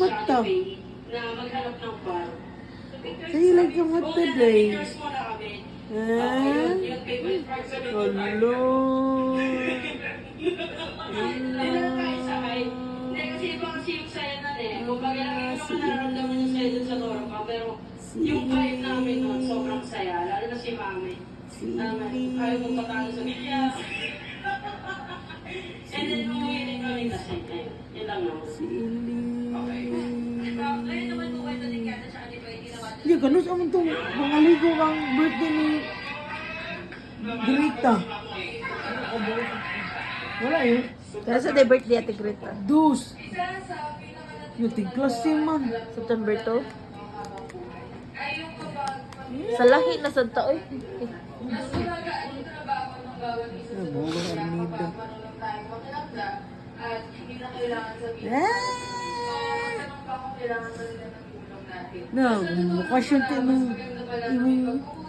Mata. Na maghanap ng bar. Sa'yo lang ka mata, day. Years mo na kami. Ah? Yung favorite part sa Hello. Hindi, kasi iba kasi yung saya nun eh. Kung bagay lang yung naman nararamdaman yung saya dun sa Loro pa. Pero yung vibe namin nun, sobrang saya. Lalo na si Mami. Ayaw mong patalo sa milya. And then, umuwi rin kami kasi. Yun lang naman. Ngayon naman po kwento ni Kiana siya ni Pwede na wato. Hindi, ganun sa itong pangaligo kang birthday ni Greta. Wala yun. Kaya sa day birthday ate Greta. Dus. Yung tiglas man. September 2. Sa lahi na sa taoy. Ay, buwan Armida. At hindi na kailangan sabihin. Tanong pa kung kailangan ba nila ng tulong natin. Na, bukasyon tayo imong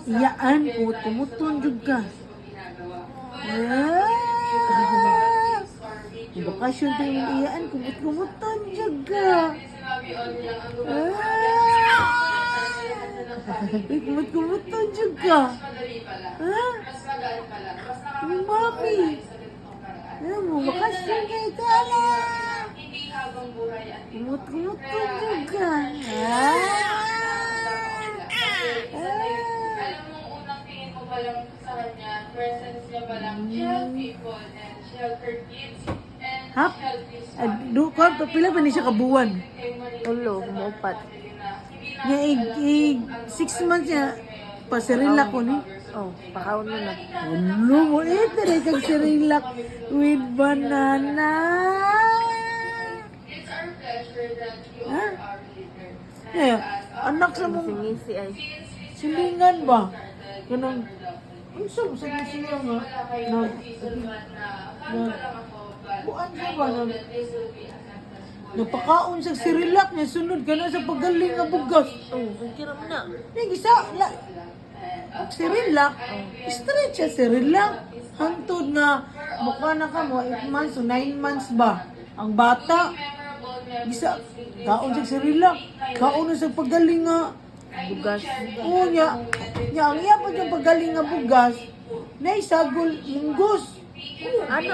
iyaan po, tumutun jud ka. Bukasyon tayo imong iyaan, kumut-kumutan jud ka. Kumut-kumutan jud ka. Ha? Yung mami. Alam mo, bakasyon kayo ka na. Hindi habang buhay at Kumut-kumutan jud ka. alam mo, unang tingin mo pa lang sa kanya, presence niya pa lang, she help people and she help her kids and Hap? she help this Pila ba ni siya kabuwan? Tulo, muupat. Nga 6 months niya, pasirila ko ni. Oh, pakaon mo na. Ano mo, tere kag sirilak with banana. It's our pleasure that you Ha? are our leader. Eh, anak sa mong Singisi ay. silingan ba? Kanang, ang sab sa siya nga, na, Season 1 na, fan pa lang ako, but buwan I siya ba, know na, that this will be acceptable. napakaon sa sirilak niya, sunod ka na sa pagaling nga bugas. Oh, kira mo na. Hindi, sirilak, straight siya sirilak. Hantod na, mukha na ka mo, 8 months o 9 months ba? Ang bata, bisa, kaon sa sirilak, kaon na sa pagaling nga, Bugas. oo niya, ang iya pa yung pagaling nga bugas, na isagol, munggos. Ano